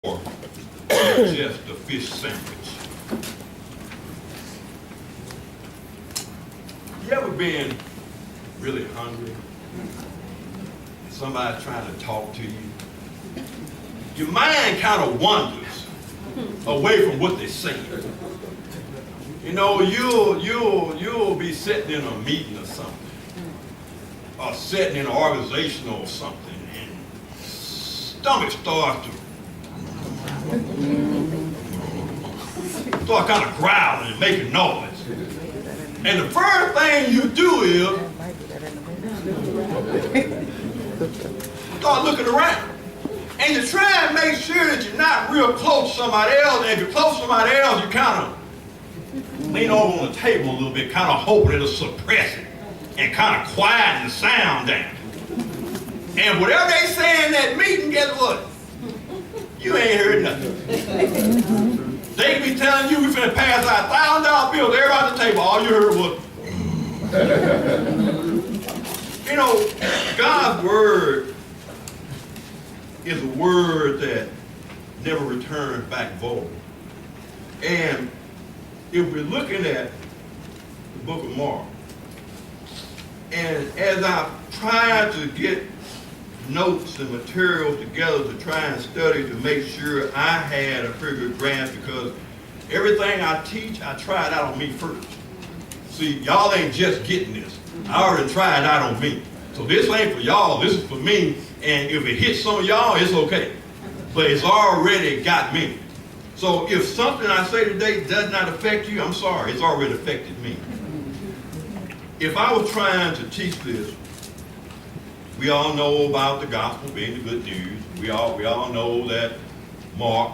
or just a fish sandwich. You ever been really hungry? Somebody trying to talk to you? Your mind kind of wanders away from what they're saying. You know, you'll be sitting in a meeting or something, or sitting in an organization or something, and stomach starts to start kind of growling and making noise. And the first thing you do is start looking around. And you try and make sure that you're not real close to somebody else. And if you're close to somebody else, you kind of lean over on the table a little bit, kind of hoping it'll suppress it and kind of quieten the sound down. And whatever they say in that meeting, guess what? You ain't heard nothing. They be telling you we finna pass out $1,000 bills to everybody at the table. All you heard was, you know, God's word is a word that never returns back void. And if we're looking at the book of Mark, and as I tried to get notes and materials together to try and study to make sure I had a pretty good grasp, because everything I teach, I try it out on me first. See, y'all ain't just getting this. I already tried it out on me. So this ain't for y'all, this is for me, and if it hits some of y'all, it's okay. But it's already got me. So if something I say today does not affect you, I'm sorry, it's already affected me. If I was trying to teach this, we all know about the gospel being the good news. We all know that Mark,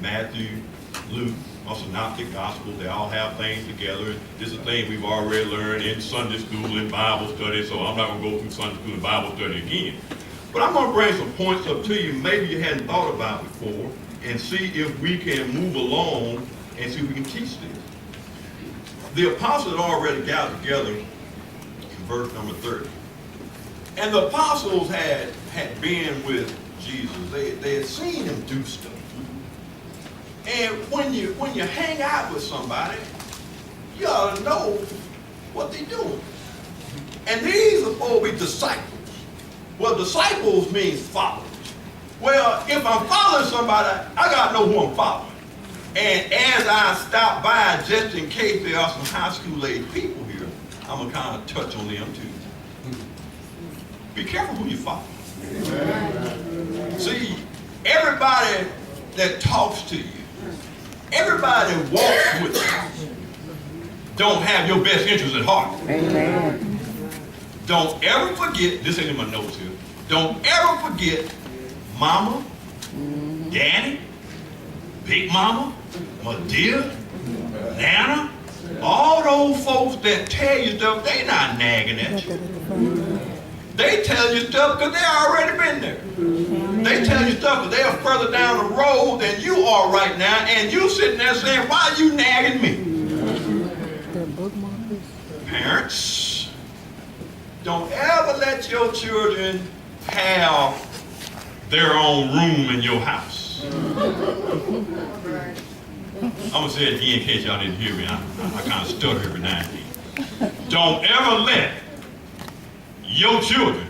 Matthew, Luke are synoptic gospels. They all have things together. This is a thing we've already learned in Sunday school and Bible study, so I'm not going to go through Sunday school and Bible study again. But I'm going to bring some points up to you maybe you hadn't thought about before, and see if we can move along and see if we can teach this. The apostles had already gathered together in verse number 30. And the apostles had been with Jesus. They had seen him do stuff. And when you hang out with somebody, you ought to know what they're doing. And these are supposed to be disciples. Well, disciples means followers. Well, if I'm following somebody, I got to know who I'm following. And as I stop by, just in case there are some high school age people here, I'm going to kind of touch on them too. Be careful who you follow. See, everybody that talks to you, everybody that walks with you, don't have your best interest at heart. Amen. Don't ever forget, this ain't in my notes here, don't ever forget Mama, Daddy, Big Mama, my dear, Nana, all those folks that tell you stuff, they not nagging at you. They tell you stuff because they already been there. They tell you stuff because they are further down the road than you are right now, and you sitting there saying, why are you nagging me? Parents, don't ever let your children have their own room in your house. I'm going to say it again in case y'all didn't hear me. I kind of stutter every now and then. Don't ever let your children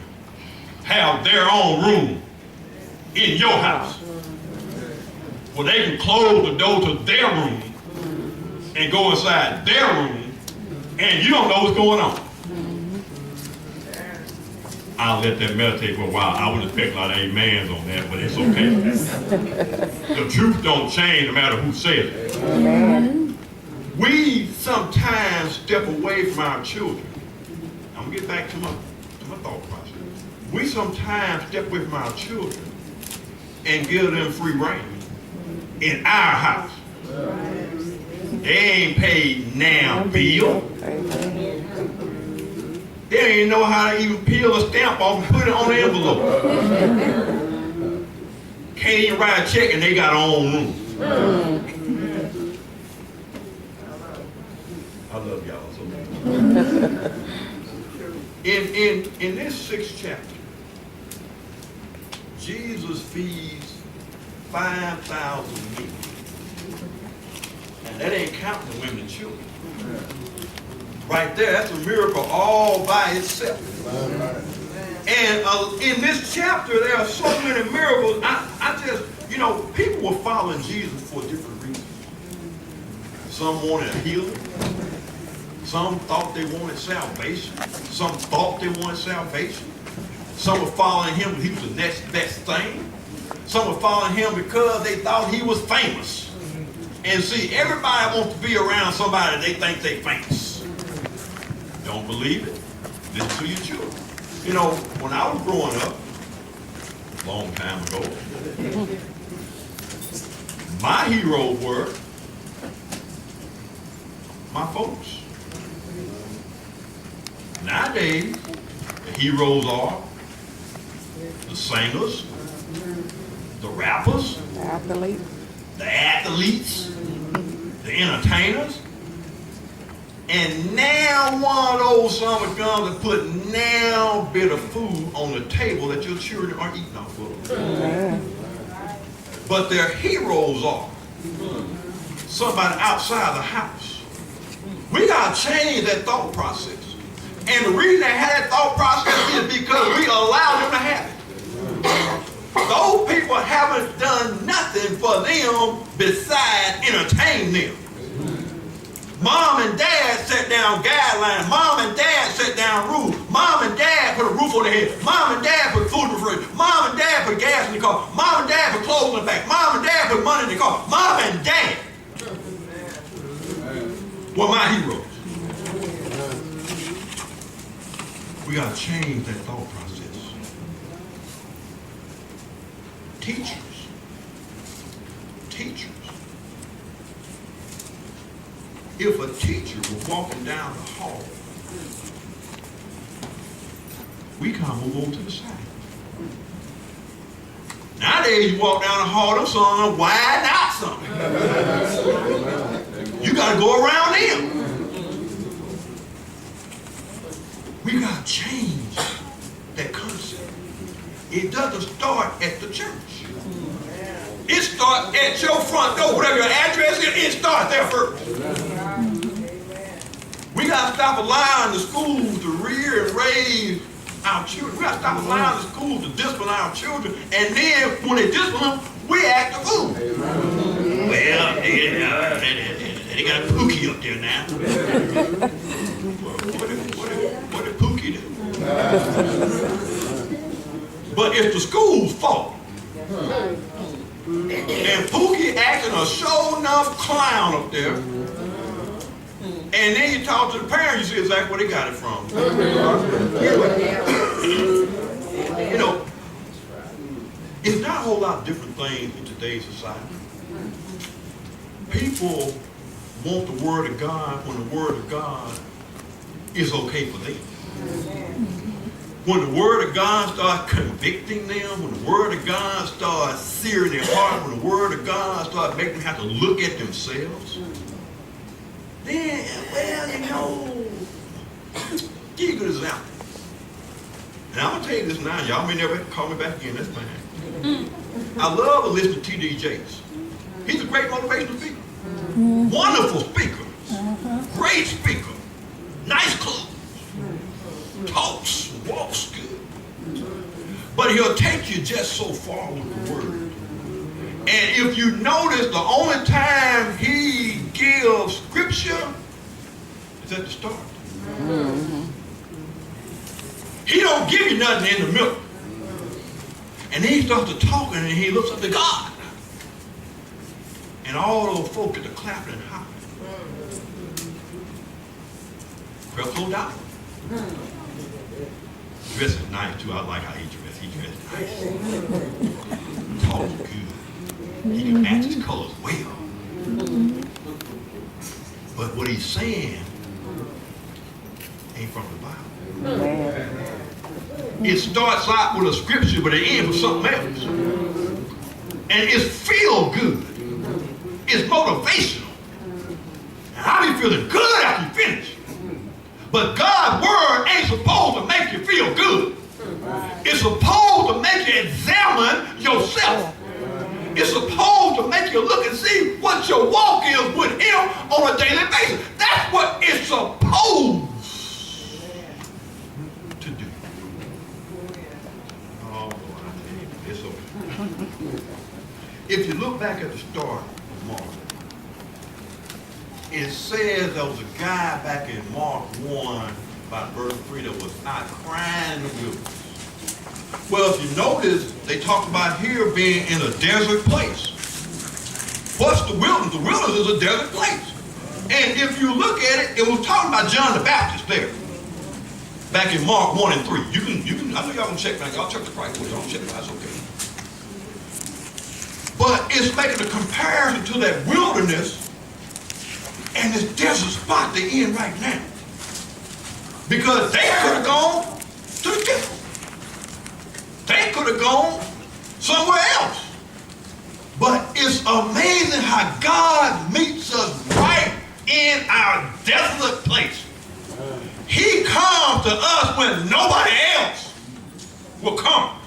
have their own room in your house where they can close the door to their room and go inside their room and you don't know what's going on. I'll let that meditate for a while. I wouldn't expect a lot of amens on that, but it's okay. The truth don't change no matter who says it. Amen. We sometimes step away from our children. I'm gonna get back to my thought process. We sometimes step away from our children and give them free reign in our house. They ain't paid now bill. They don't even know how to even peel a stamp off and put it on the envelope. Can't even write a check and they got their own room. I love y'all so much. In this 6th chapter, Jesus feeds 5,000 men. And that ain't counting the women and children. Right there, that's a miracle all by itself. And in this chapter, there are so many miracles. I just, people were following Jesus for different reasons. Some wanted a healing. Some thought they wanted salvation. Some thought they wanted salvation. Some were following him because he was the next best thing. Some were following him because they thought he was famous. And see, everybody wants to be around somebody they think they famous. Don't believe it? Listen to your children. When I was growing up, a long time ago, my heroes were my folks. Nowadays, the heroes are the singers, the rappers, the athletes, the entertainers, and now one of those summer comes and put now bit of food on the table that your children are eating off of. But their heroes are somebody outside the house. We got to change that thought process. And the reason they had that thought process is because we allow them to have it. Those people haven't done nothing for them besides entertain them. Mom and dad set down guidelines. Mom and dad set down rules. Mom and dad put a roof on their head. Mom and dad put food in the fridge. Mom and dad put gas in the car. Mom and dad put clothes in the back. Mom and dad put money in the car. Mom and dad were my heroes. We got to change that thought process. Teachers. If a teacher was walking down the hall, we kind of move over to the side. Nowadays, you walk down the hall, them sons wide out something. You got to go around them. We got to change that concept. It doesn't start at the church. It starts at your front door. Whatever your address is, it starts there first. We got to stop allowing the schools to rear and raise our children. We got to stop allowing the schools to discipline our children. And then when they discipline them, we act a fool. Well, they got a Pookie up there now. What did Pookie do? But it's the school's fault. And Pookie acting a show-enough clown up there. And then you talk to the parents, you see exactly where they got it from. It's not a whole lot of different things in today's society. People want the Word of God when the Word of God is okay for them. When the Word of God starts convicting them, when the Word of God starts searing their heart, when the Word of God starts making them have to look at themselves, then, give you a good example. And I'm going to tell you this now. Y'all may never call me back again. That's fine. I love to listen to T.D. Jakes. He's a great motivational speaker. Wonderful speaker. Great speaker. Nice clothes. Talks, walks good. But he'll take you just so far with the Word. And if you notice, the only time he gives scripture is at the start. He don't give you nothing in the middle. And then he starts to talking and he looks up to God. And all those folk get to clapping and hopping. Creflo Dollar. Dresses nice too. I like how he dresses. He dresses nice. Talks good. He can match his colors well. But what he's saying ain't from the Bible. It starts out with a scripture, but it ends with something else. And it's feel good. It's motivational. And I'll be feeling good after you finish. But God's word ain't supposed to make you feel good. It's supposed to make you examine yourself. It's supposed to make you look and see what your walk is with him on a daily basis. That's what it's supposed to do. Oh, boy, I tell you, it's okay. If you look back at the start of Mark, it says there was a guy back in Mark 1, about verse 3, that was out crying in the wilderness. Well, if you notice, they talk about here being in a desert place. What's the wilderness? The wilderness is a desert place. And if you look at it, it was talking about John the Baptist there. Back in Mark 1 and 3. You can, I know y'all can check back. Y'all check the Christ. Y'all check it. That's okay. But it's making a comparison to that wilderness and this desert spot they're in right now. Because they could have gone to the temple. They could have gone somewhere else. But it's amazing how God meets us right in our desolate place. He comes to us when nobody else will come.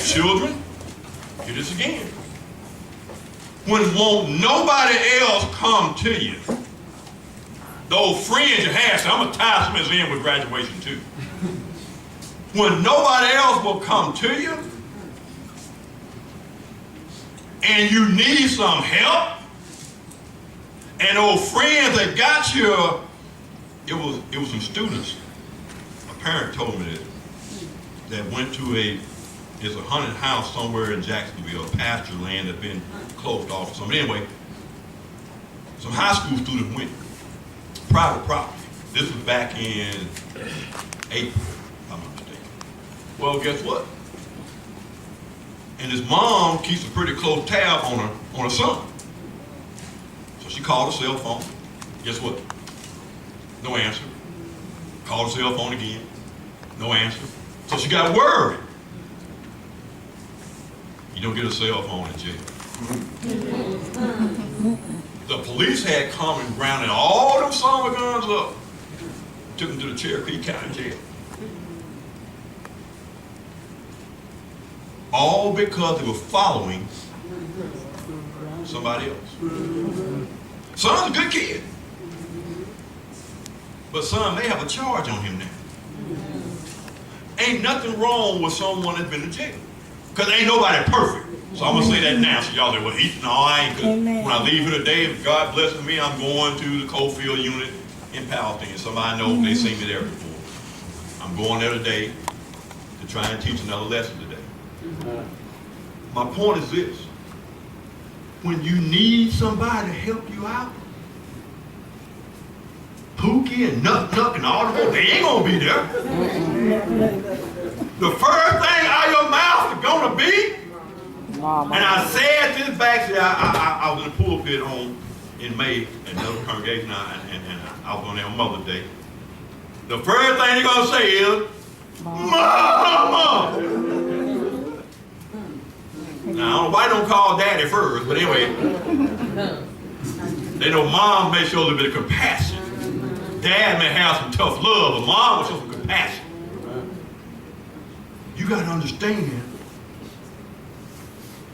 Children, hear this again. When won't nobody else come to you? Those friends you have, so I'm going to tie some of this in with graduation too. When nobody else will come to you, and you need some help, and those friends that got you, it was some students. A parent told me that went to there's a haunted house somewhere in Jacksonville, pasture land that's been closed off or something. Anyway, some high school students went, private property. This was back in April, if I'm not mistaken. Well, guess what? And his mom keeps a pretty close tab on her son. So she called her cell phone. Guess what? No answer. Called her cell phone again. No answer. So she got worried. You don't get a cell phone in jail. The police had come and rounded all them summer guns up. Took them to the Cherokee County Jail. All because they were following somebody else. Son's a good kid. But son may have a charge on him now. Ain't nothing wrong with someone that's been in jail. Because ain't nobody perfect. So I'm going to say that now. So y'all say, well, no, I ain't. When I leave here today, if God blesses me, I'm going to the Coalfield unit in Palestine. Somebody knows they seen me there before. I'm going there today to try and teach another lesson today. My point is this. When you need somebody to help you out, Pookie and Nuck and all the they ain't going to be there. The first thing out of your mouth is going to be, and I said this back, I was in the pulpit in May at another congregation, and I was on there on Mother's Day. The first thing they're going to say is, Mama! Now, I don't know why they don't call Daddy first, but anyway, they know Mom may show a little bit of compassion. Dad may have some tough love, but Mom will show some compassion. You got to understand,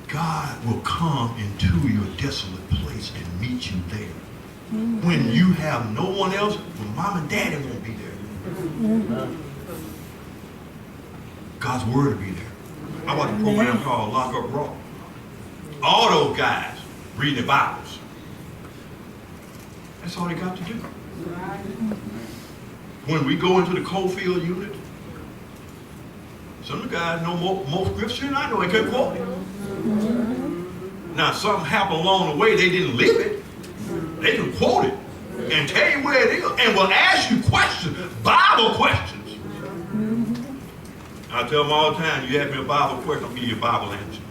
God will come into your desolate place and meet you there. When you have no one else, when Mom and Daddy won't be there. God's word will be there. I watch a program called Lock Up Raw. All those guys reading their Bibles. That's all they got to do. When we go into the Coalfield unit, some of the guys know more scripture than I know. They couldn't quote it. Now, something happened along the way. They didn't live it. They can quote it and tell you where it is and will ask you questions, Bible questions. I tell them all the time, you ask me a Bible question, I'll give you a Bible answer.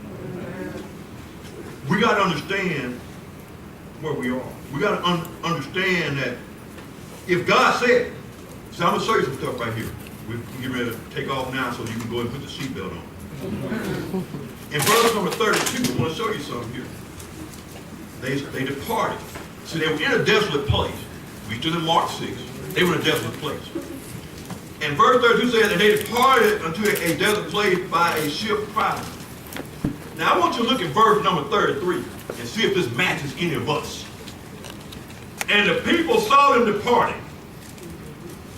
We got to understand where we are. We got to understand that if God said, so I'm going to show you some stuff right here. We're getting ready to take off now so you can go and put the seatbelt on. In verse number 32, I want to show you something here. They departed. So they were in a desolate place. We stood in Mark 6. They were in a desolate place. And verse 32 says, and they departed unto a desert place by a ship privately. Now I want you to look at verse number 33 and see if this matches any of us. And the people saw them departing,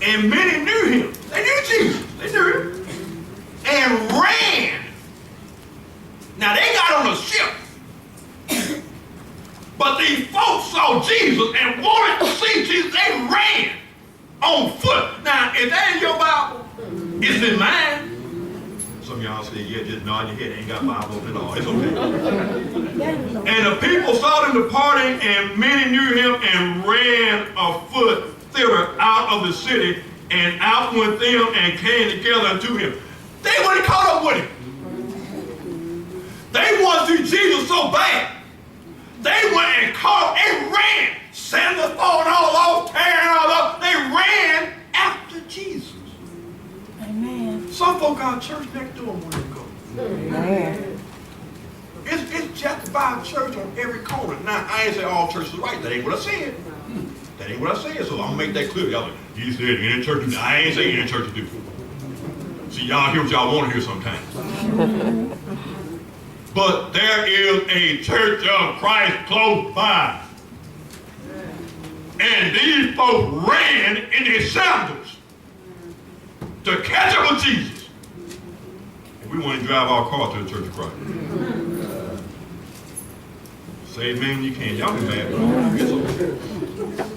and many knew him. They knew Jesus. They knew him. And ran. Now they got on a ship. But these folks saw Jesus and wanted to see Jesus. They ran on foot. Now, if that in your Bible, it's in mine. Some of y'all say, yeah, just nod your head. Ain't got Bible at all. It's okay. And the people saw them departing, and many knew him and ran afoot thither out of the city, and out went them and came together unto him. They weren't caught up with him. They wanted to see Jesus so bad. They went and caught, they ran, sandals falling all off, tearing all off. They ran after Jesus. Amen. Some folk got a church next door where they go. Amen. It's just about church on every corner. Now, I ain't say all churches are right. That ain't what I said. That ain't what I said, so I'm going to make that clear. Y'all like, you said any church do. I ain't saying any church do. See, y'all hear what y'all want to hear sometimes. But there is a church of Christ close by. And these folks ran in their sandals to catch up with Jesus. And we want to drive our car to the Church of Christ. Say amen when you can. Y'all be mad, but it's okay.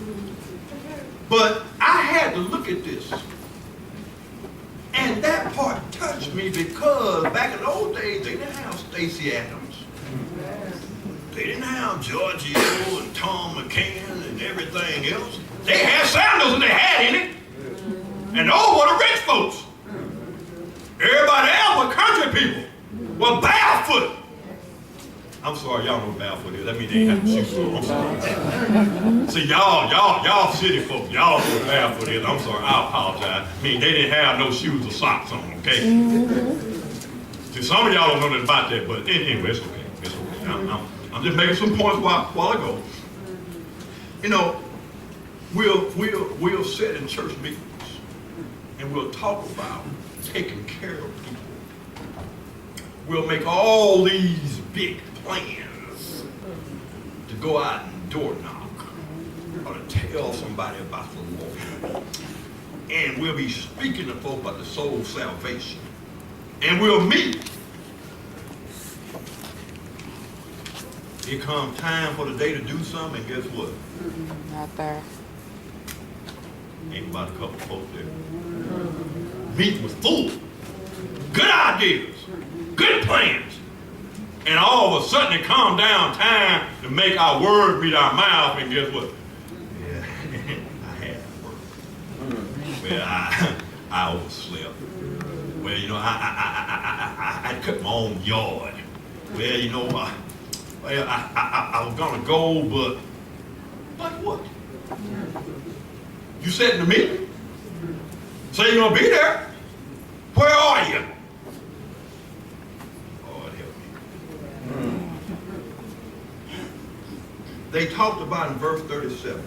But I had to look at this. And that part touched me because back in the old days, they didn't have Stacey Adams. They didn't have Giorgio and Tom McCann and everything else. They had sandals and they had in it. And those were the rich folks. Everybody else were country people, were barefoot. I'm sorry, y'all know what barefoot is. That means they ain't have to shoes on. I'm sorry. See, y'all city folks, y'all know what barefoot is. I'm sorry, I apologize. I mean, they didn't have no shoes or socks on, okay? See, some of y'all don't know nothing about that, but anyway, it's okay. It's okay. I'm just making some points while I go. You know, we'll sit in church meetings and we'll talk about taking care of people. We'll make all these big plans to go out and door knock or to tell somebody about the Lord. And we'll be speaking to folks about the soul salvation. And we'll meet. It comes time for the day to do something, and guess what? Not there. Ain't about a couple folks there. Meeting was full. Good ideas. Good plans. And all of a sudden it comes down time to make our words meet our mouth, and guess what? Yeah, I had to work. Well, I overslept. Well, you know, I cut my own yard. Well, you know, I was gonna go, but what? You sitting in the meeting? Say you're gonna be there. Where are you? Lord help me. They talked about in verse 37.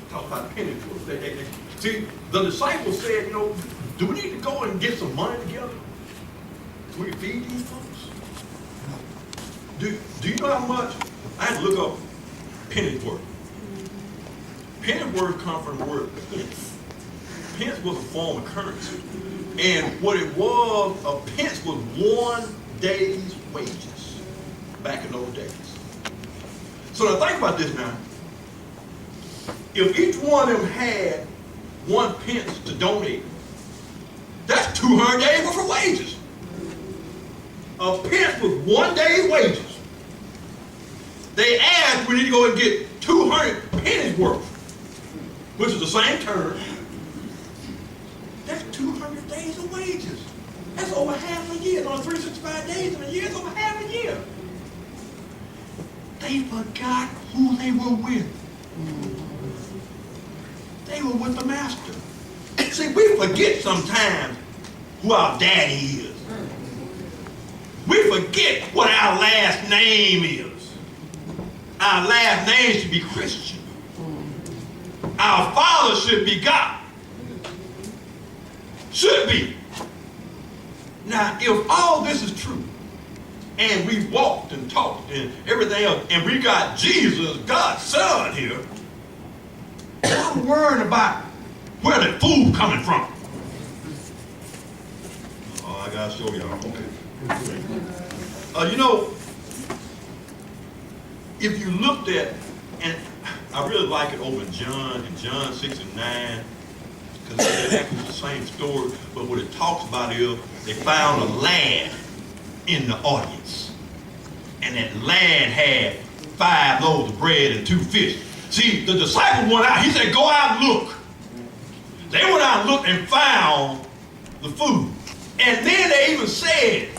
Talk about penny twists. See, the disciples said, you know, do we need to go and get some money together? So we can feed these folks? Do you know how much? I had to look up penny's worth. Penny's worth comes from the word pence. Pence was a form of currency. And what it was, a pence was 1 day's wages back in those days. So now think about this now. If each one of them had 1 pence to donate, that's 200 days worth of wages. A pence was 1 day's wages. They asked, we need to go and get 200 pennies worth, which is the same term. That's 200 days of wages. That's over half a year. On 365 days in a year, it's over half a year. They forgot who they were with. They were with the master. See, we forget sometimes who our daddy is. We forget what our last name is. Our last name should be Christian. Our father should be God. Should be. Now, if all this is true, and we walked and talked and everything else, and we got Jesus, God's son here, I'm worried about where the food coming from. Oh, I gotta show y'all. Okay. You know, if you looked at, and I really like it over in John 6 and 9, because it's actually the same story, but what it talks about is they found a lad in the audience. And that lad had 5 loaves of bread and 2 fish. See, the disciples went out. He said, go out and look. They went out and looked and found the food. And then they even said,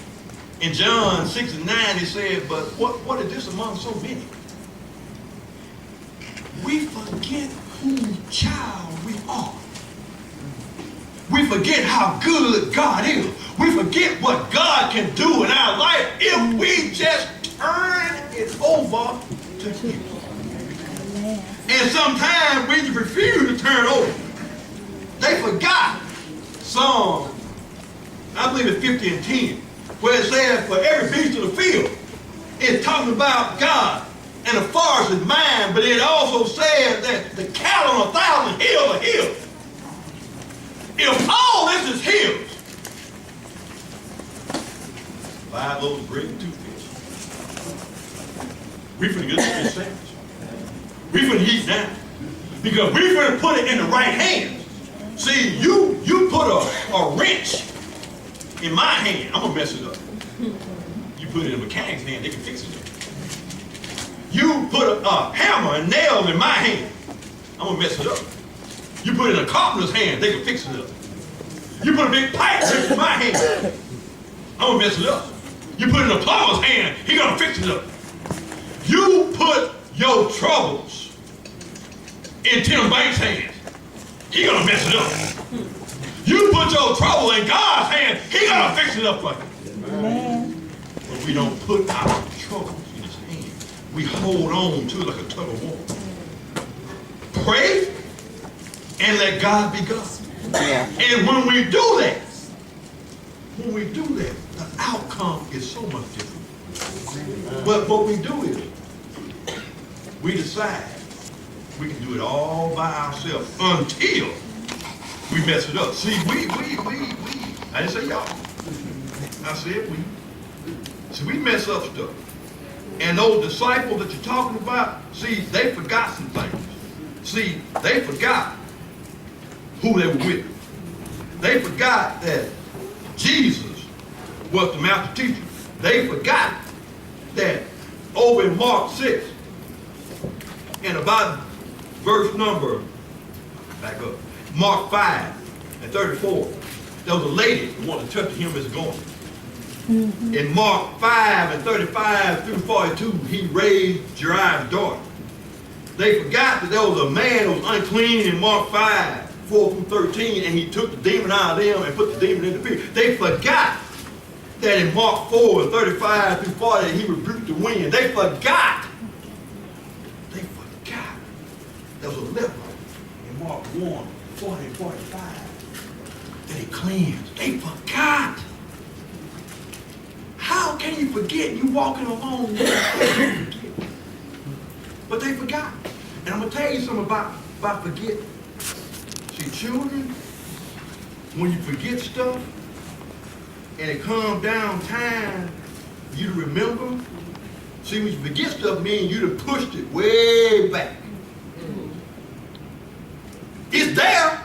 in John 6 and 9, they said, but what is this among so many? We forget whose child we are. We forget how good God is. We forget what God can do in our life if we just turn it over to Him. And sometimes we refuse to turn over. They forgot Psalm, I believe it's 50 and 10, where it says, for every beast of the field, it's talking about God, and the forest is mine, but it also says that the cattle on 1,000 hills are His. If all this is His, 5 loaves of bread and 2 fish, we finna get this sandwich. We finna eat now, because we finna put it in the right hands. See, you put a wrench in my hand, I'm gonna mess it up. You put it in a mechanic's hand, they can fix it up. You put a hammer and nails in my hand, I'm gonna mess it up. You put it in a carpenter's hand, they can fix it up. You put a big pipe in my hand, I'm gonna mess it up. You put it in a plumber's hand, he gonna fix it up. You put your troubles in Tim Banks' hands, he gonna mess it up. You put your trouble in God's hands, he gonna fix it up for you. Amen. But we don't put our troubles in His hands. We hold on to it like a tug of war. Pray and let God be God. Yeah. And when we do that, the outcome is so much different. But what we do is, we decide we can do it all by ourselves until we mess it up. See, we. I didn't say y'all. I said we. See, we mess up stuff. And those disciples that you're talking about, see, they forgot some things. See, they forgot who they were with. They forgot that Jesus was the master teacher. They forgot that over in Mark 6, and about verse number, back up, Mark 5 and 34, there was a lady who wanted to touch him as going. Mm-hmm. In Mark 5 and 35 through 42, he raised Jairus' daughter. They forgot that there was a man who was unclean in Mark 5, 4 through 13, and he took the demon out of them and put the demon in the pit. They forgot that in Mark 4 and 35 through 40, he rebuked the wind. They forgot. There was a leper in Mark 1, 40 and 45 that he cleansed. They forgot. How can you forget? You walking along. But they forgot. And I'm going to tell you something about forgetting. See, children, when you forget stuff, and it comes down time for you to remember, see, when you forget stuff, means you have pushed it way back. It's there.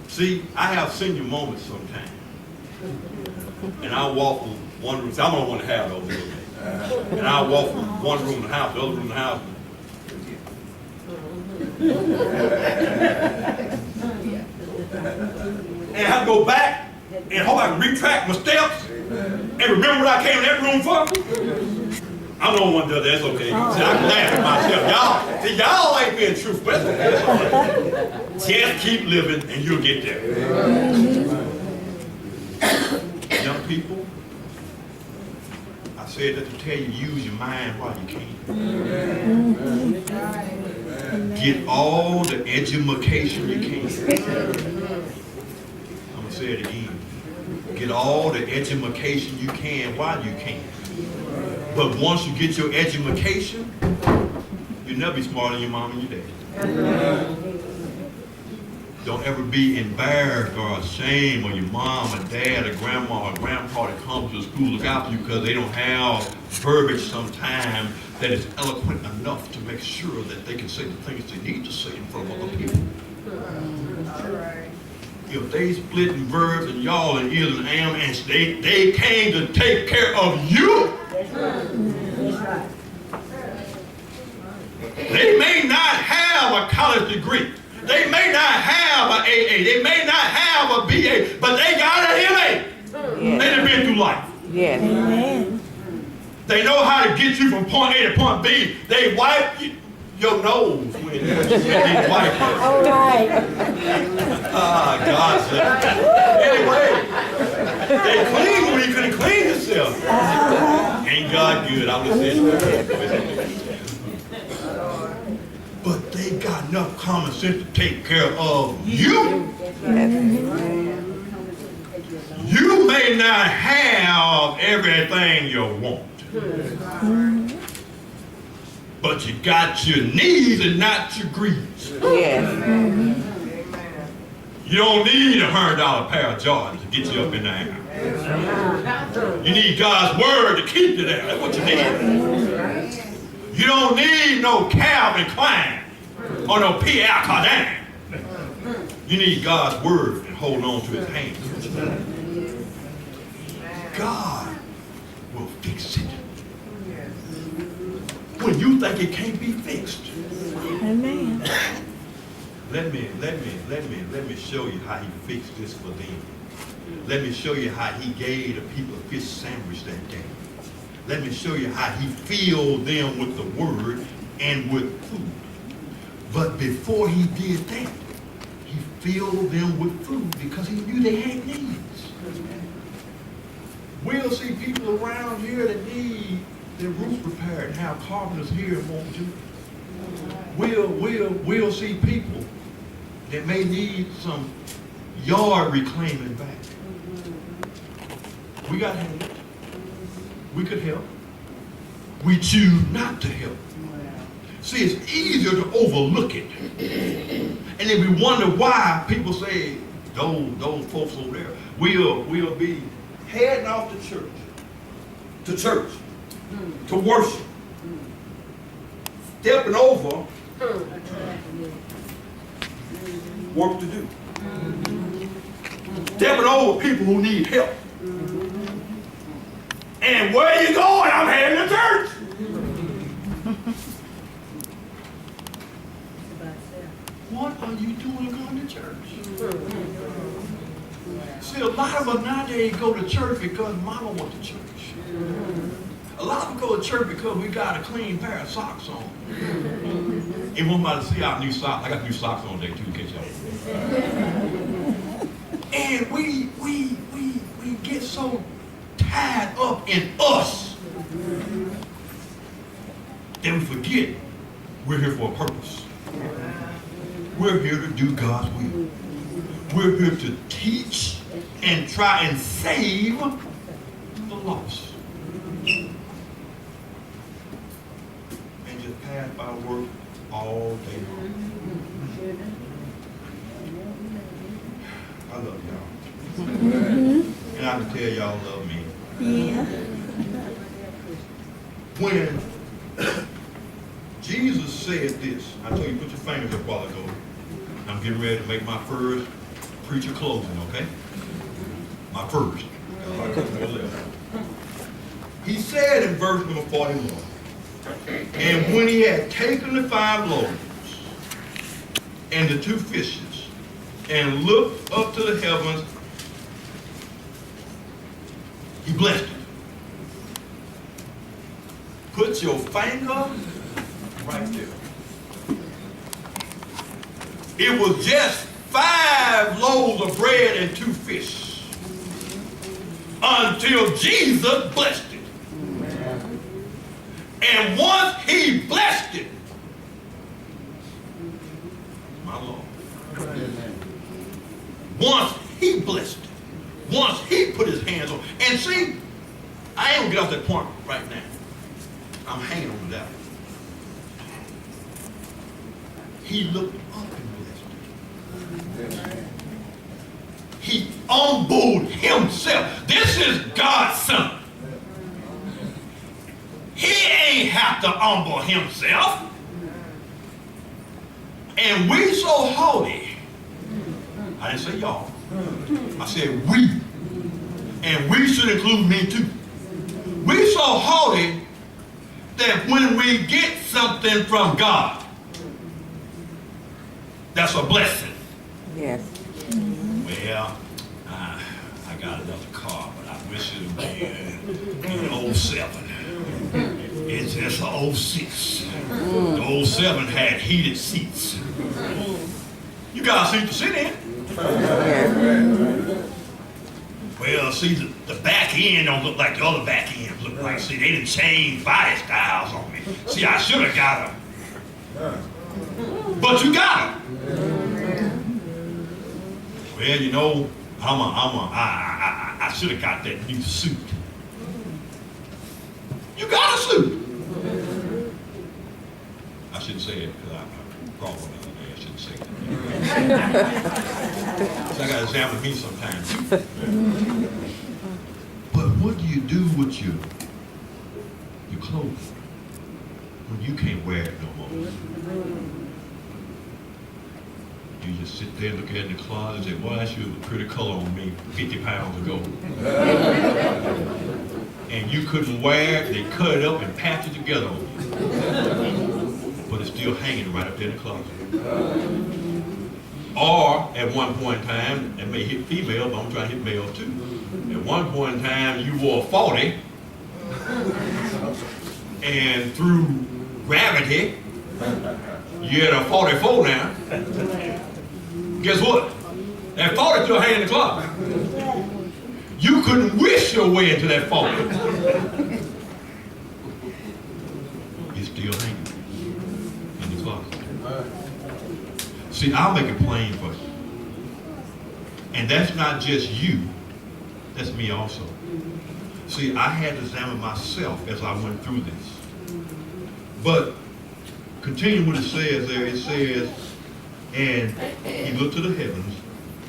See, I have senior moments sometimes. And I'll walk from one room. See, I'm the one to have those little days. And I'll walk from one room in the house to the other room in the house. And I go back and hope I can retract my steps and remember what I came in that room for. I'm the only one that does that. It's okay. See, I can laugh at myself. Y'all ain't being truthful. That's okay. Just keep living and you'll get there. Young people, I said that to tell you, use your mind while you can. Get all the education you can. I'm going to say it again. Get all the education you can while you can. But once you get your education, you'll never be smarter than your mom and your dad. Don't ever be embarrassed or ashamed of your mom or dad or grandma or grandpa that comes to school look out for you because they don't have verbiage sometimes that is eloquent enough to make sure that they can say the things they need to say in front of other people. If they splitting verbs and y'all and is and am and they came to take care of you, they may not have a college degree. They may not have an AA. They may not have a BA, but they got an MA. Yes. They done been through life. Yes. Amen. They know how to get you from point A to point B. They wipe your nose when they wipe. All right. Ah, God said. Anyway, they clean when you couldn't clean yourself. Ain't God good? I would say. But they got enough common sense to take care of you. You may not have everything you want. But you got your needs and not your greeds. Yes. You don't need $100 pair of Jordans to get you up in the air. You need God's word to keep you there. That's what you need. You don't need no Calvin Klein or no Pierre Cardin. You need God's word and hold on to his hand. God will fix it. When you think it can't be fixed. Amen. Let me show you how he fixed this for them. Let me show you how he gave the people a fish sandwich that day. Let me show you how he filled them with the word and with food. But before he did that, he filled them with food because he knew they had needs. We'll see people around here that need their roofs repaired and have carpenters here and won't do it. We'll see people that may need some yard reclaiming back. We got hands. We could help. We choose not to help. See, it's easier to overlook it. And then we wonder why people say, those folks over there will be heading off to church, to worship, stepping over work to do. Stepping over people who need help. And where are you going? I'm heading to church. What are you doing going to church? See, a lot of us nowadays go to church because mama went to church. A lot of us go to church because we got a clean pair of socks on. And we're about to see our new socks. I got new socks on today too, in case y'all. And we get so tied up in us that we forget we're here for a purpose. We're here to do God's will. We're here to teach and try and save the lost. And just pass by work all day long. I love y'all. And I can tell y'all love me. Yeah. When Jesus said this, I told you put your fingers up a while ago. I'm getting ready to make my first preacher closing, okay? My first. He said in verse number 41, and when he had taken the 5 loaves and the 2 fishes and looked up to the heavens, he blessed it. Put your finger right there. It was just 5 loaves of bread and 2 fish until Jesus blessed it. And once he blessed it, my Lord, once he blessed it, once he put his hands on. And see, I ain't gonna get off that point right now. I'm hanging on to that one. He looked up and blessed him. He humbled himself. This is God's son. He ain't have to humble himself. And we so haughty. I didn't say y'all. I said we. And we should include me too. We so haughty that when we get something from God, that's a blessing. Yes. Well, I got another car, but I wish it would be an 07. It's just an 06. The 07 had heated seats. You got a seat to sit in. Well, see, the back end don't look like the other back ends look like. See, they didn't change body styles on me. See, I should have got them. But you got them. Well, you know, I should have got that new suit. You got a suit. I shouldn't say it because I brought one the other day. I shouldn't say that. So I got to examine me sometimes. But what do you do with your clothes when you can't wear it no more? You just sit there, look at it in the closet, and say, "Boy, that should have a pretty color on me 50 pounds ago." And you couldn't wear it, they cut it up and patch it together on you. But it's still hanging right up there in the closet. Or, at one point in time, that may hit female, but I'm trying to hit male too. At one point in time, you wore 40, and through gravity, you're at a 44 now. Guess what? That 40 still hanging in the closet. You couldn't wish your way into that 40. It's still hanging in the closet. See, I'll make it plain for you. And that's not just you, that's me also. See, I had to examine myself as I went through this. But continue what it says there. It says, and he looked to the heavens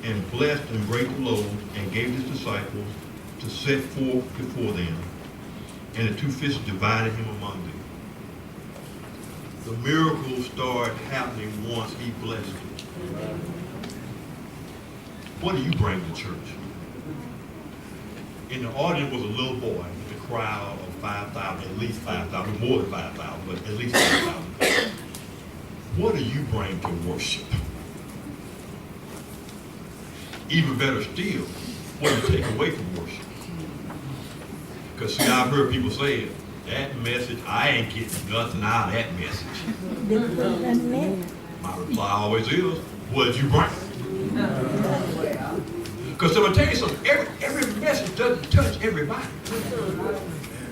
and blessed and brake the loaves and gave his disciples to set forth before them. And the 2 fish divided him among them. The miracles started happening once he blessed them. What do you bring to church? In the audience was a little boy with a crowd of 5,000, at least 5,000, more than 5,000, but at least 5,000. What do you bring to worship? Even better still, what do you take away from worship? Because see, I've heard people say, that message, I ain't getting nothing out of that message. My reply always is, what did you bring? Because I'm going to tell you something, every message doesn't touch everybody.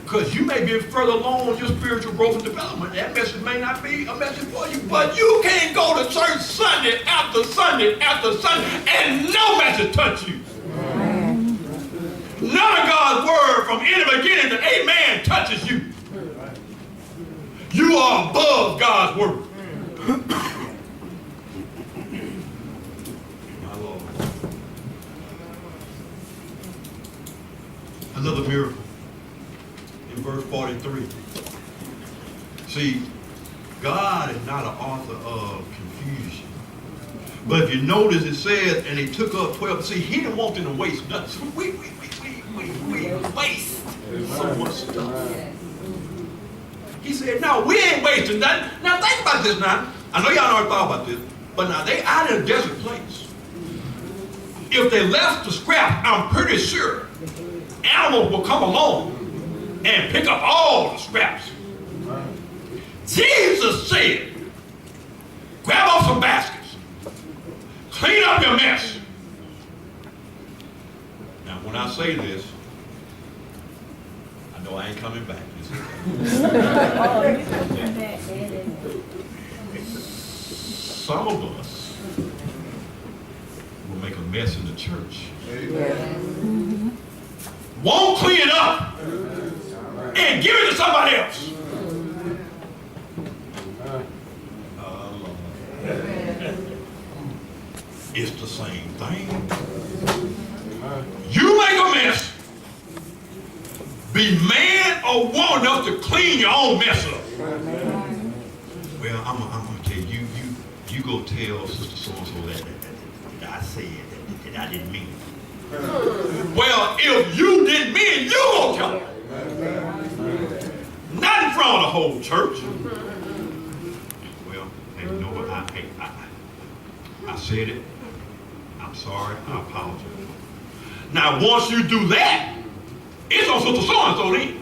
Because you may be further along in your spiritual growth and development. That message may not be a message for you, but you can't go to church Sunday after Sunday after Sunday and no message touch you. None of God's word from any beginning to amen touches you. You are above God's word. My Lord. Another miracle. In verse 43. See, God is not an author of confusion. But if you notice, it says, and he took up 12. See, he didn't want them to waste nothing. So we waste so much stuff. He said, no, we ain't wasting nothing. Now think about this now. I know y'all already thought about this, but now they out in a desert place. If they left the scrap, I'm pretty sure animals will come along and pick up all the scraps. Jesus said, grab off some baskets, clean up your mess. Now, when I say this, I know I ain't coming back. Some of us will make a mess in the church. Won't clean it up and give it to somebody else. It's the same thing. You make a mess. Be man or woman enough to clean your own mess up. Well, I'm gonna tell you, you go tell Sister So-and-so that I said that I didn't mean it. Well, if you didn't mean it, you gonna tell her. Not in front of the whole church. Well, hey, you know what? I said it. I'm sorry. I apologize. Now, once you do that, it's on Sister So-and-so then.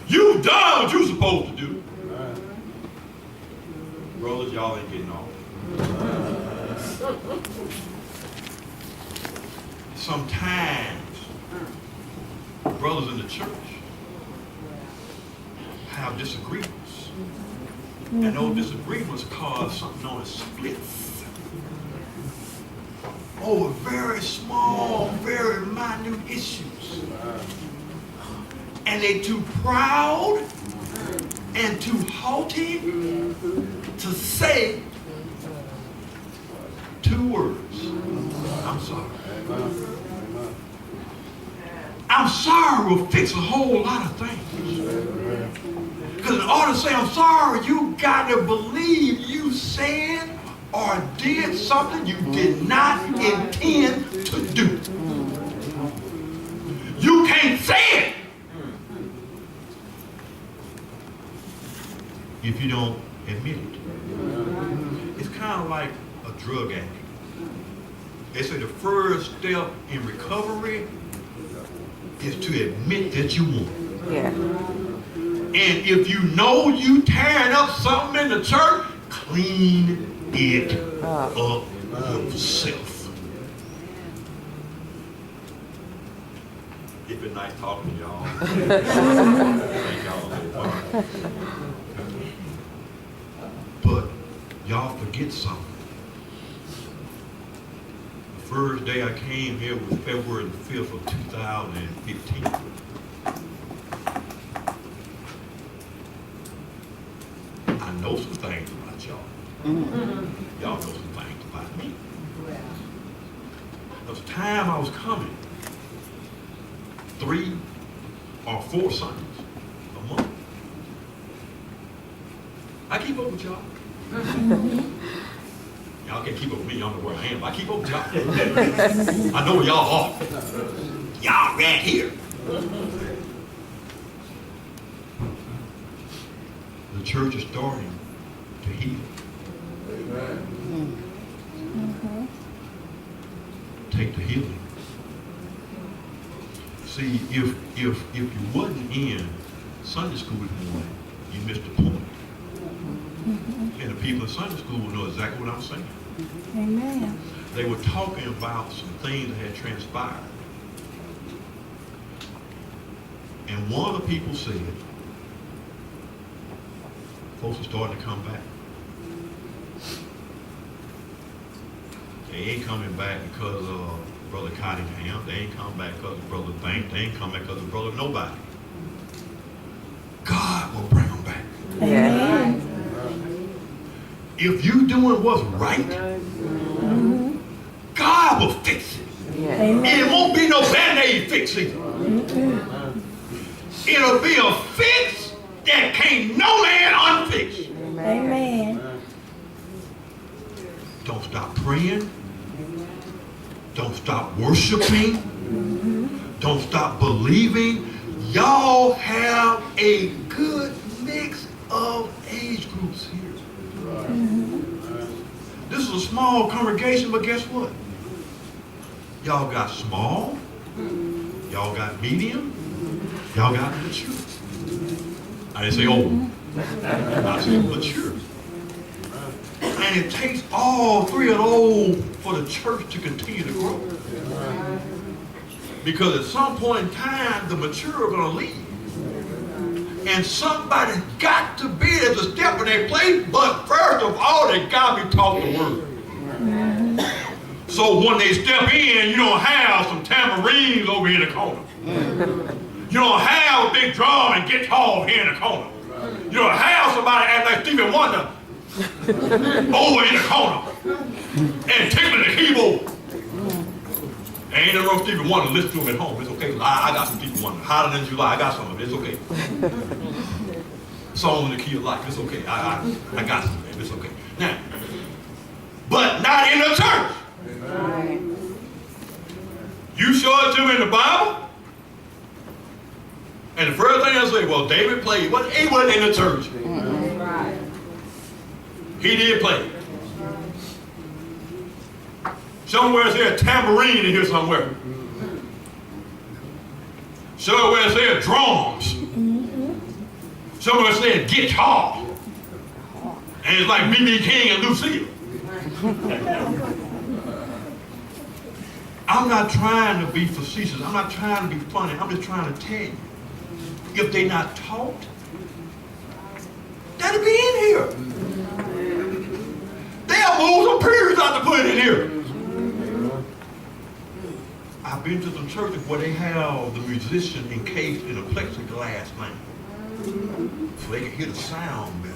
You've done what you're supposed to do. Brothers, y'all ain't getting off. Sometimes brothers in the church have disagreements. And those disagreements cause something known as splits. Over very small, very minute issues. And they too proud and too haughty to say 2 words. I'm sorry. I'm sorry will fix a whole lot of things. Because in order to say I'm sorry, you got to believe you said or did something you did not intend to do. You can't say it if you don't admit it. It's kind of like a drug addict. They say the first step in recovery is to admit that you want. Yeah. And if you know you tearing up something in the church, clean it up yourself. It's been nice talking to y'all. Thank y'all a little while. But y'all forget something. The first day I came here was February the 5th of 2015. I know some things about y'all. Y'all know some things about me. There was a time I was coming 3 or 4 Sundays a month. I keep up with y'all. Y'all can't keep up with me, y'all know where I am. I keep up with y'all. I know where y'all are. Y'all right here. The church is starting to heal. Take the healing. See, if you wasn't in Sunday school this morning, you missed the point. And the people in Sunday school will know exactly what I'm saying. Amen. They were talking about some things that had transpired. And one of the people said, folks are starting to come back. They ain't coming back because of Brother Cottingham. They ain't coming back because of Brother Banks. They ain't coming back because of Brother Nobody. God will bring them back. Amen. If you doing what's right, God will fix it. Yeah. And it won't be no Band-Aid fix either. It'll be a fix that can't no man unfix. Amen. Don't stop praying. Don't stop worshiping. Don't stop believing. Y'all have a good mix of age groups here. This is a small congregation, but guess what? Y'all got small. Y'all got medium. Y'all got mature. I didn't say old. I said mature. And it takes all 3 of those for the church to continue to grow. Because at some point in time, the mature are going to leave. And somebody's got to be there to step in their place, but first of all, they got to be taught the word. So when they step in, you don't have some tambourines over in the corner. You don't have a big drum and guitar over here in the corner. You don't have somebody act like Stevie Wonder over in the corner and tickling the keyboard. Ain't no wrong Stevie Wonder. Listen to him at home. It's okay. I got some Stevie Wonder. Hotter than July. I got some of it. It's okay. Song in the key of life. It's okay. I got some of it. It's okay. Now, but not in the church. Right. You show it to me in the Bible, and the first thing I say, well, David played. He wasn't in the church. Right. He did play. Somewhere it said tambourine in here somewhere. Somewhere it said drums. Somewhere it said guitar. And it's like B.B. King and Lucille. I'm not trying to be facetious. I'm not trying to be funny. I'm just trying to tell you. If they're not taught, that'll be in here. They'll move some periods out to put it in here. I've been to some churches where they have the musician encased in a plexiglass thing so they can hear the sound better.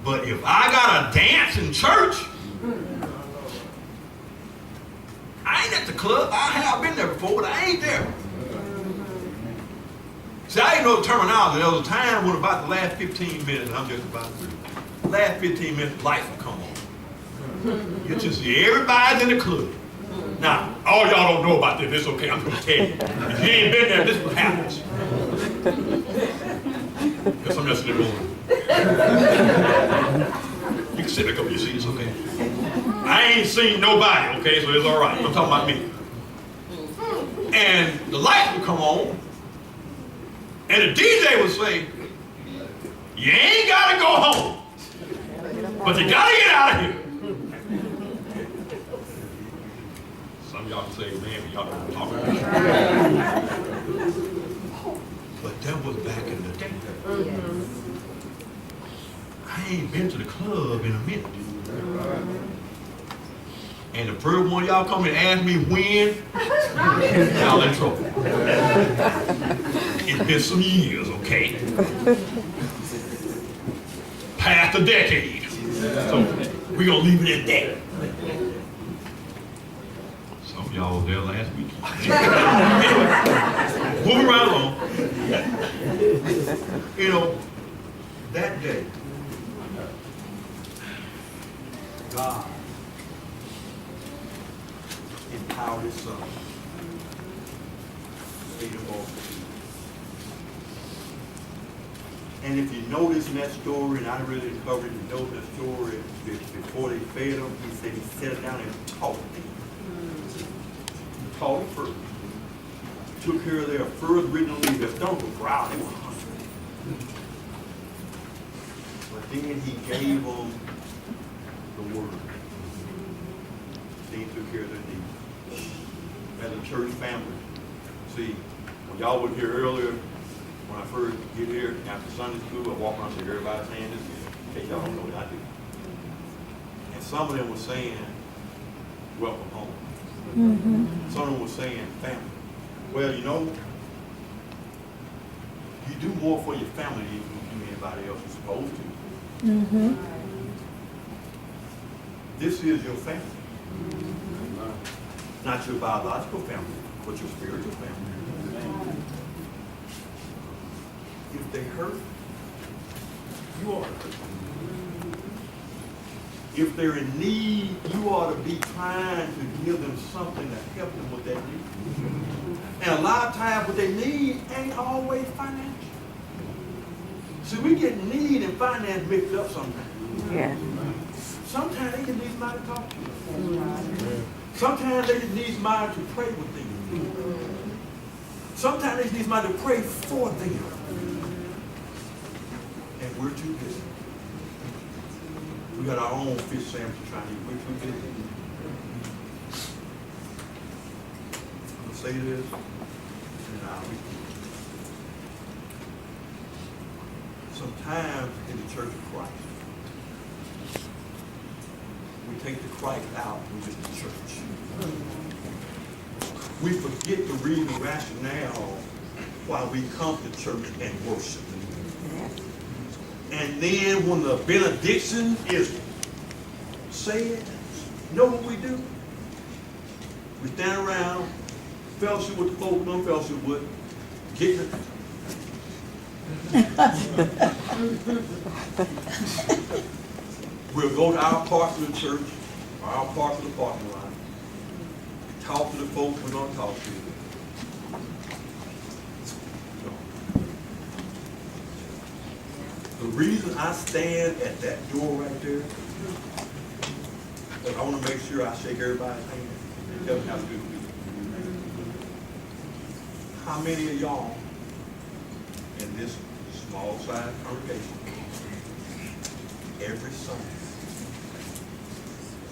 But if I got to dance in church, I ain't at the club. I have been there before, but I ain't there. See, I didn't know the terminology. There was a time when about the last 15 minutes, I'm just about through, the last 15 minutes, lights will come on. You just see everybody's in the club. Now, all y'all don't know about this. It's okay. I'm going to tell you. If you ain't been there, this is what happens. Because I'm just in the room. You can sit there, come. You see, it's okay. I ain't seen nobody, okay, so it's all right. I'm talking about me. And the lights would come on, and the DJ would say, you ain't got to go home, but you got to get out of here. Some of y'all can say, man, but y'all don't talk about it. But that was back in the day. I ain't been to the club in a minute. And the first one y'all come and ask me when, y'all in trouble. It's been some years, okay? Past a decade. So we're gonna leave it at that. Some of y'all was there last week. Anyway, moving right along. You know, that day, God empowered his son. And if you notice in that story, and I really encourage you to know that story, before they fed him, he said he sat him down and taught them. He taught them first. Took care of their first original needs. Their stomach was growling, they were hungry. But then he gave them the word. Then he took care of their needs. As a church family, see, when y'all were here earlier, when I first get here after Sunday school, I walk around and say, everybody's saying this, in case y'all don't know what I do. And some of them were saying, welcome home. Mm-hmm. Some of them were saying, family. Well, you know, you do more for your family than you do anybody else you're supposed to. Mm-hmm. This is your family. Mm-hmm. Not your biological family, but your spiritual family. If they hurt, you ought to hurt them. If they're in need, you ought to be trying to give them something to help them with that need. And a lot of times what they need ain't always financial. See, we get need and finance mixed up sometimes. Yeah. Sometimes they just need somebody to talk to. Sometimes they just need somebody to pray with them. Sometimes they just need somebody to pray for them. And we're too busy. We got our own fish sandwich trying to eat. We're too busy. I'm going to say this, and I'll be. Sometimes in the Church of Christ, we take the Christ out with the church. We forget the reason rationale why we come to church and worship. And then when the benediction is said, you know what we do? We stand around, fellowship with the folk, no fellowship with, get the we'll go to our parts of the church, or our parts of the parking lot, talk to the folks we're going to talk to. The reason I stand at that door right there is I want to make sure I shake everybody's hand and tell them how to do it. How many of y'all in this small size congregation every Sunday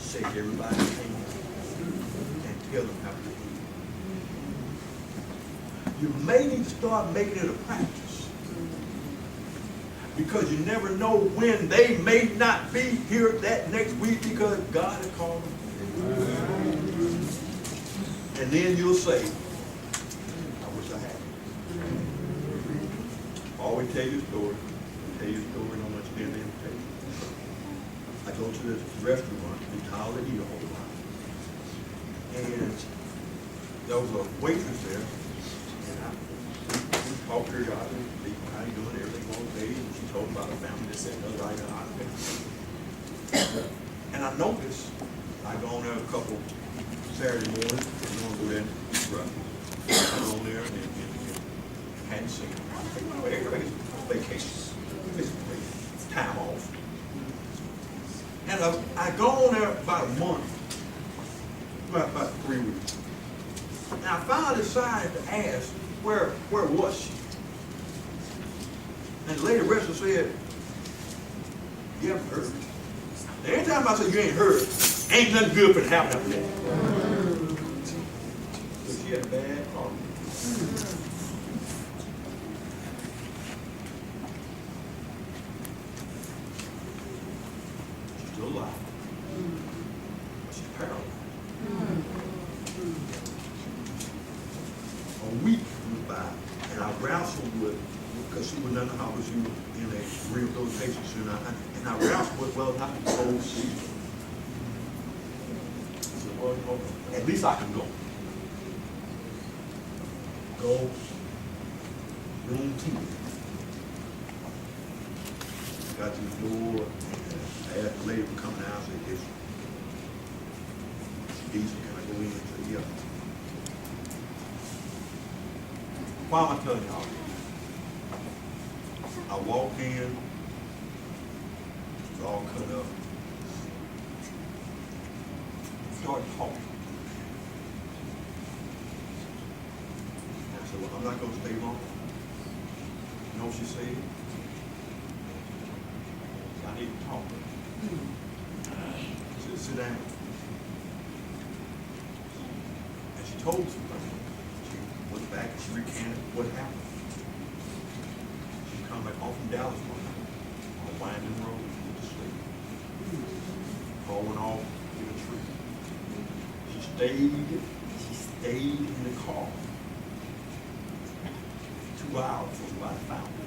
shake everybody's hand and tell them how to do it? You may need to start making it a practice, because you never know when they may not be here that next week because God has called them. And then you'll say, I wish I had. Always tell you a story. Tell you a story and I'm going to stand there and tell you. I go to this restaurant in Tyler eat a whole lot. And there was a waitress there. And I talked to her, how you doing, everything okay? And she told me about her family, this and that, right? And I noticed, I go on there a couple Saturday mornings, and I'm going to go there and run. I go on there and hadn't seen them. Everybody's vacation, time off. And I go on there about a month, about 3 weeks. And I finally decided to ask, where was she? And the lady restaurant said, you haven't heard. Now, anytime I say you ain't heard, ain't nothing good for to happen after that. So she had a bad heart. She's still alive. But she's paralyzed. A week went by, and I wrestled with, because she was under how she was in a rehabilitation center, and I wrestled with whether or not to go see her. I said, well, at least I can go. Go, room 2. Got to the door, and I asked the lady for coming out, I said, it's decent, can I go in? She said, yeah. Why am I telling y'all this? I walked in, it was all cut up. Started talking. And I said, well, I'm not going to stay long. You know what she said? I need to talk. She said, sit down. And she told me something. She went back and she recanted what happened. Come back home from Dallas one night on a winding road, went to sleep. Car went off in a tree. She stayed in the car 2 hours before somebody found her.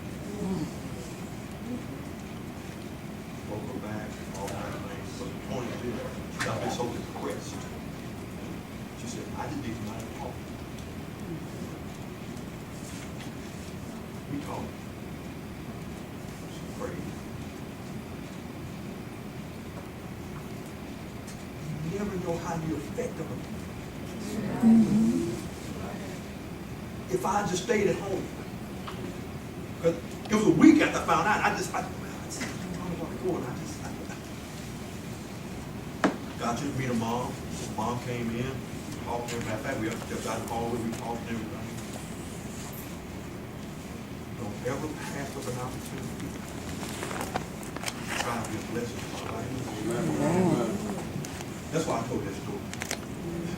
Broke her back, all kinds of things. But the point is, she got me so depressed. She said, I just need somebody to talk to. We talked. You never know how you affect them. If I just stayed at home, because it was a week after I found out, I just don't want to go, and God took me to mom. Mom came in, talked to her. Matter of fact, we up to the hallway, we talked and everything. Don't ever pass up an opportunity. Try to be a blessing to somebody. That's why I told that story.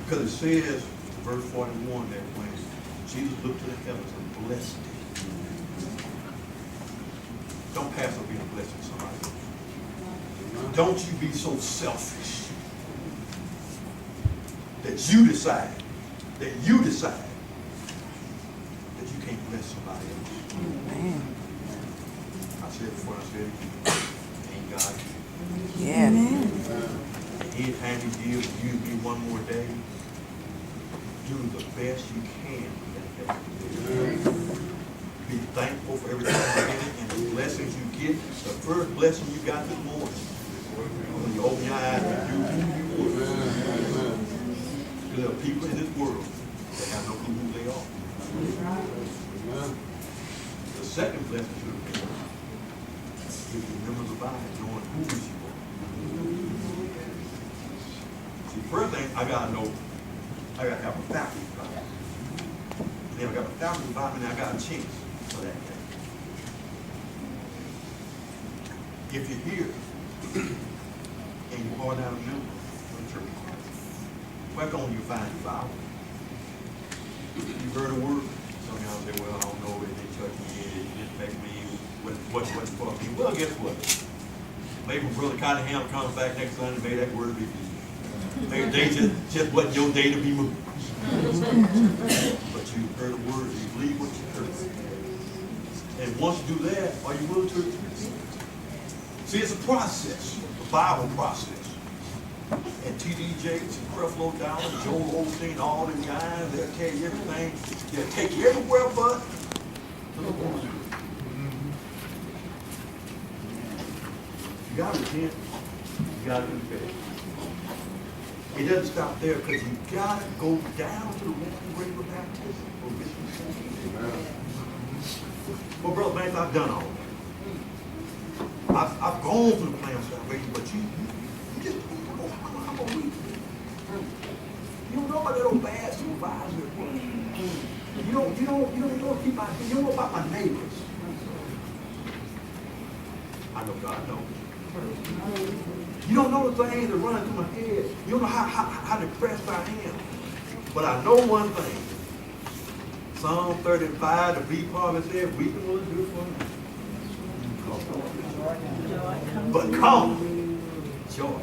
Because it says, verse 41, that when Jesus looked to the heavens and blessed it. Don't pass up being a blessing to somebody. Don't you be so selfish that you decide that you can't bless somebody else. Amen. I said it before, I said it again. Ain't God good? Yes. Amen. Anytime He gives you and me one more day, do the best you can that day. Be thankful for everything you get and the blessings you get. The first blessing you got this morning, when you open your eyes and do who you were. There are people in this world that have no clue who they are. The second blessing should have been if you remember the Bible, knowing who you are. See, first thing I gotta know, I gotta have a faculty Bible. And then I got a faculty Bible, and I got a chance for that day. If you're here and you are not a member of the Church of Christ, where can you find your Bible? You've heard a word. Some of y'all say, well, I don't know if they touch me, it just make me, what's for me? Well, guess what? Maybe Brother Cottingham comes back next Sunday, may that word be for you. Maybe they just wasn't your day to be moved. But you heard a word, you believe what you heard. And once you do that, are you willing to repent? See, it's a process, a Bible process. And T.D. Jakes and Creflo Dollar and Joel Osteen, all them guys, they'll tell you everything. They'll take you everywhere but to the one. You gotta repent, you gotta confess. It doesn't stop there because you gotta go down to the one grave of baptism for remission of sins. Well, Brother Banks, I've done all that. I've gone through the plan of salvation, but you just don't know how about we. You don't know about that old bad supervisor at work. You don't know about my neighbors. I know God knows. You don't know the things that run through my head. You don't know how depressed I am. But I know one thing. Psalm 35, the B part of it says, weeping will endure for me. But come, joy.